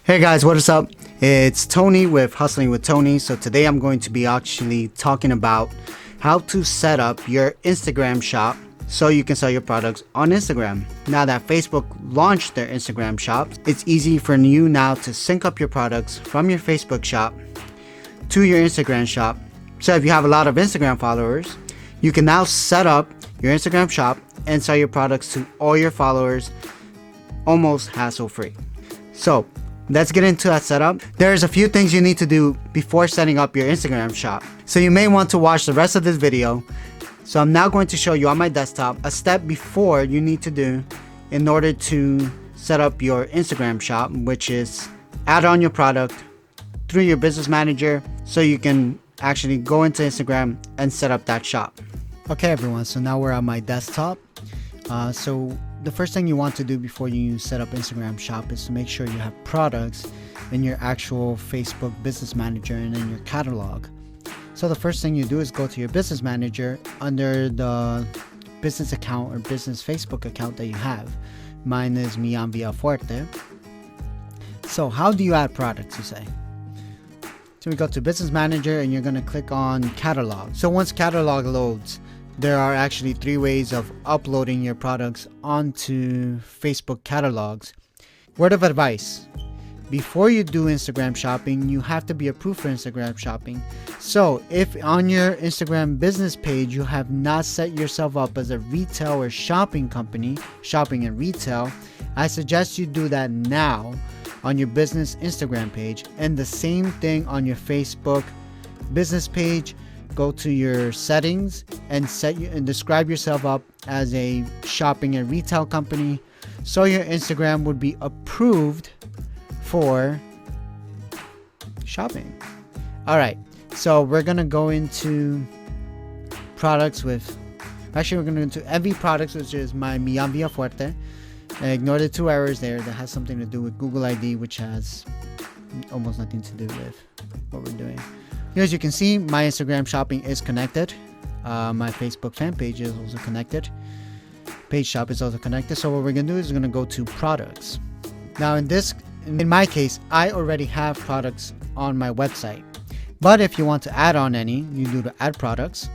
Hey guys, what is up? It's Tony with Hustling with Tony. So today I'm going to be actually talking about how to set up your Instagram shop so you can sell your products on Instagram. Now that Facebook launched their Instagram shop, it's easy for you now to sync up your products from your Facebook shop to your Instagram shop. So if you have a lot of Instagram followers, you can now set up your Instagram shop and sell your products to all your followers almost hassle-free. So let's get into that setup. There's a few things you need to do before setting up your Instagram shop. So you may want to watch the rest of this video. So I'm now going to show you on my desktop a step before you need to do in order to set up your Instagram shop, which is add on your product through your business manager so you can actually go into Instagram and set up that shop. Okay everyone, so now we're on my desktop. So the first thing you want to do before you set up Instagram shop is to make sure you have products in your actual Facebook business manager and in your catalog. So the first thing you do is go to your business manager under the business account or business Facebook account that you have. Mine is Mian Villafuerte. So how do you add products, you say? So we go to business manager and you're going to click on catalog. So once catalog loads, there are actually 3 ways of uploading your products onto Facebook catalogs. Word of advice: before you do Instagram shopping, you have to be approved for Instagram shopping. So if on your Instagram business page you have not set yourself up as a retail or shopping company, shopping and retail, I suggest you do that now on your business Instagram page, and the same thing on your Facebook business page. Go to your settings and describe yourself up as a shopping and retail company so your Instagram would be approved for shopping. Alright, so we're gonna go into products with, actually we're gonna go into every products, which is my Mian Villafuerte. Ignore the 2 errors there. That has something to do with Google ID, which has almost nothing to do with what we're doing. Here, as you can see, my Instagram shopping is connected. My Facebook fan page is also connected. Page shop is also connected. So what we're gonna do is we're gonna go to products. Now in my case, I already have products on my website. But if you want to add on any, you do the add products.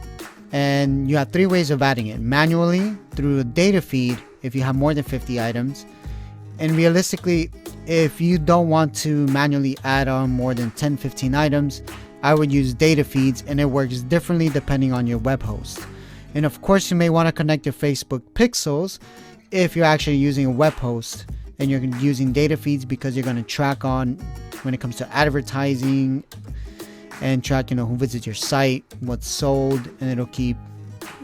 And you have 3 ways of adding it: manually, through a data feed if you have more than 50 items. And realistically, if you don't want to manually add on more than 10-15 items, I would use data feeds, and it works differently depending on your web host. And of course, you may want to connect your Facebook pixels if you're actually using a web host and you're using data feeds, because you're going to track on when it comes to advertising and track, who visits your site, what's sold, and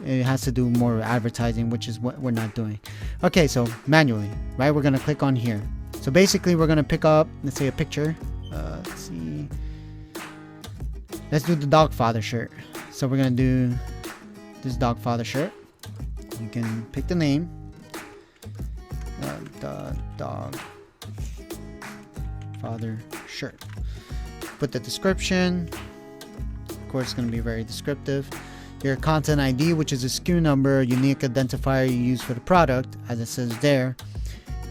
it has to do more advertising, which is what we're not doing. Okay, so manually, right? We're going to click on here. So basically, we're going to pick up, let's say, a picture. Let's see. Let's do the dog father shirt. So we're gonna do this dog father shirt. You can pick the name. The dog father shirt. Put the description. Of course, it's gonna be very descriptive. Your content ID, which is a SKU number, unique identifier you use for the product, as it says there.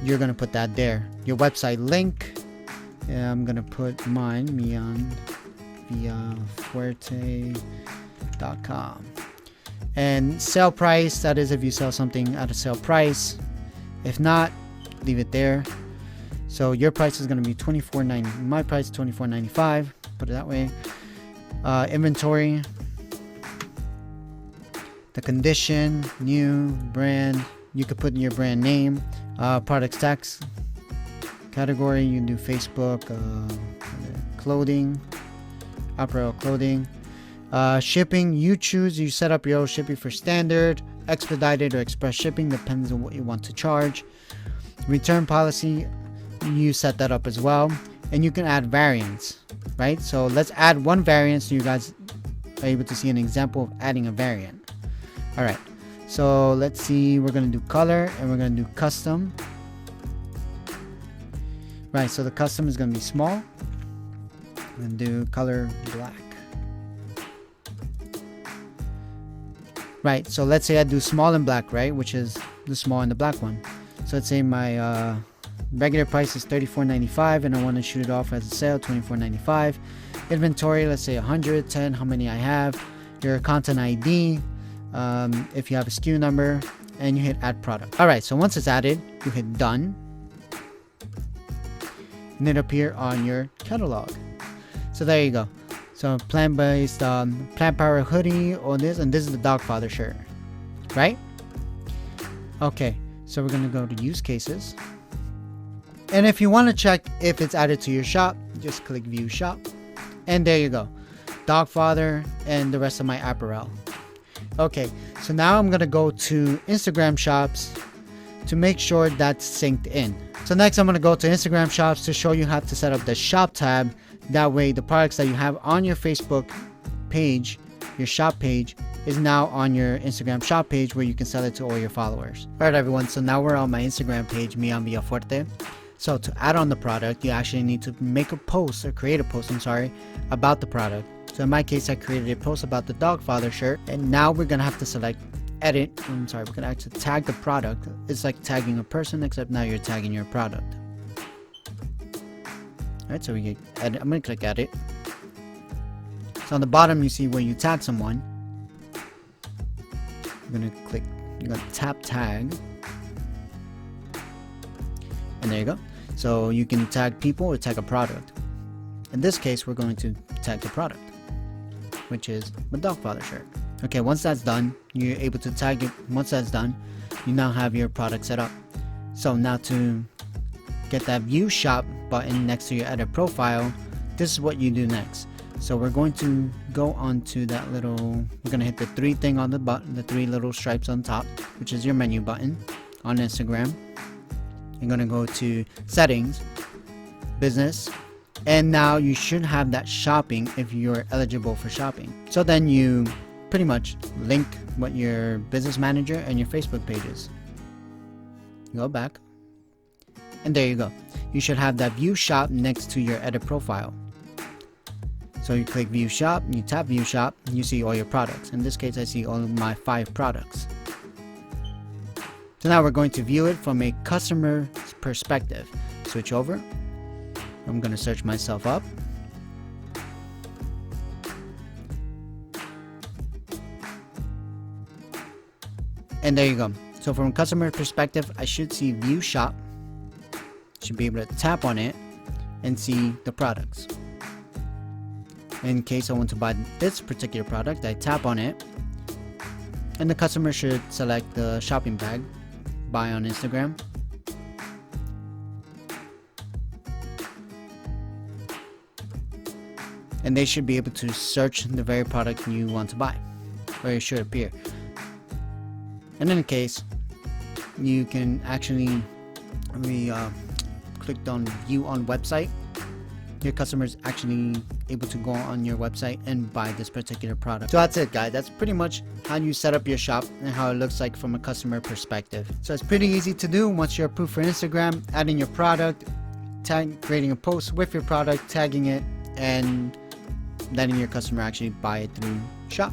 You're gonna put that there. Your website link. I'm gonna put mine, Villafuerte.com. And sale price, that is if you sell something at a sale price. If not, leave it there. So your price is going to be $24.90. My price is $24.95. Put it that way. Inventory, the condition, new, brand. You could put in your brand name. Product stacks, category. You can do Facebook, clothing. Apparel, clothing. Shipping, you choose. You set up your own shipping for standard, expedited, or express shipping, depends on what you want to charge. Return policy, you set that up as well. And you can add variants, right? So let's add one variant so you guys are able to see an example of adding a variant. Alright, so let's see. We're going to do color and we're going to do custom. Right, so the custom is going to be small. And do color black. Right, so let's say I do small and black, right, which is the small and the black one. So let's say my Regular price is $34.95 and I want to shoot it off as a sale, $24.95. Inventory, let's say 110, how many I have. Your content ID, if you have a SKU number, and you hit add product. Alright, so once it's added, you hit done. And it'll appear on your catalog. So there you go. So plant-based, plant power hoodie, all this, and this is the Dogfather shirt. Right? Okay, so we're gonna go to use cases. And if you want to check if it's added to your shop, just click view shop. And there you go. Dogfather and the rest of my apparel. Okay, so now I'm gonna go to Instagram shops to make sure that's synced in. So next I'm gonna go to Instagram shops to show you how to set up the shop tab. That way the products that you have on your Facebook page, your shop page, is now on your Instagram shop page where you can sell it to all your followers. Alright everyone, so now we're on my Instagram page, Mian Villafuerte. So to add on the product, you actually need to make a post, or create a post, about the product. So in my case, I created a post about the Dogfather shirt, and now we're gonna have to select edit. We're gonna actually tag the product. It's like tagging a person, except now you're tagging your product. Alright, so we get edit. I'm gonna click edit. So on the bottom, you see where you tag someone. You're gonna tap tag. And there you go. So you can tag people or tag a product. In this case, we're going to tag the product, which is the Dogfather shirt. Okay, once that's done, you're able to tag it. Once that's done, you now have your product set up. So now to get that view shop button next to your edit profile, this is what you do next. So we're going to go onto that little, we're going to hit the three thing on the button, the three little stripes on top, which is your menu button on Instagram. You're going to go to settings, business, and now you should have that shopping if you're eligible for shopping. So then you pretty much link what your business manager and your Facebook page is. Go back, and there you go. You should have that view shop next to your edit profile. So you click view shop, you tap view shop, and you see all your products. In this case, I see all of my 5 products. So now we're going to view it from a customer perspective. Switch over. I'm going to search myself up. And there you go. So from a customer perspective, I should see view shop. Should be able to tap on it and see the products. In case I want to buy this particular product, I tap on it. And the customer should select the shopping bag, buy on Instagram. And they should be able to search the very product you want to buy, or it should appear. And in case, you can actually, clicked on view on website, your customer's actually able to go on your website and buy this particular product. So that's it, guys. That's pretty much how you set up your shop and how it looks like from a customer perspective. So it's pretty easy to do. Once you're approved for Instagram, adding your product, creating a post with your product, tagging it, and letting your customer actually buy it through shop.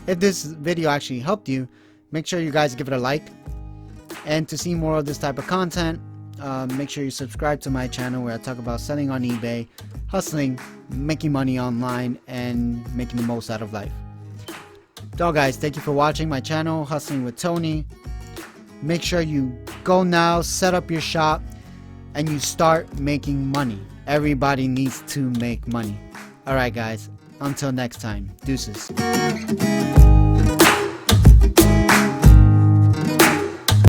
If this video actually helped you, make sure you guys give it a like. And to see more of this type of content, make sure you subscribe to my channel where I talk about selling on eBay, hustling, making money online, and making the most out of life. So guys, thank you for watching my channel, Hustling with Tony. Make sure you go now, set up your shop, and you start making money. Everybody needs to make money. Alright guys, until next time, deuces.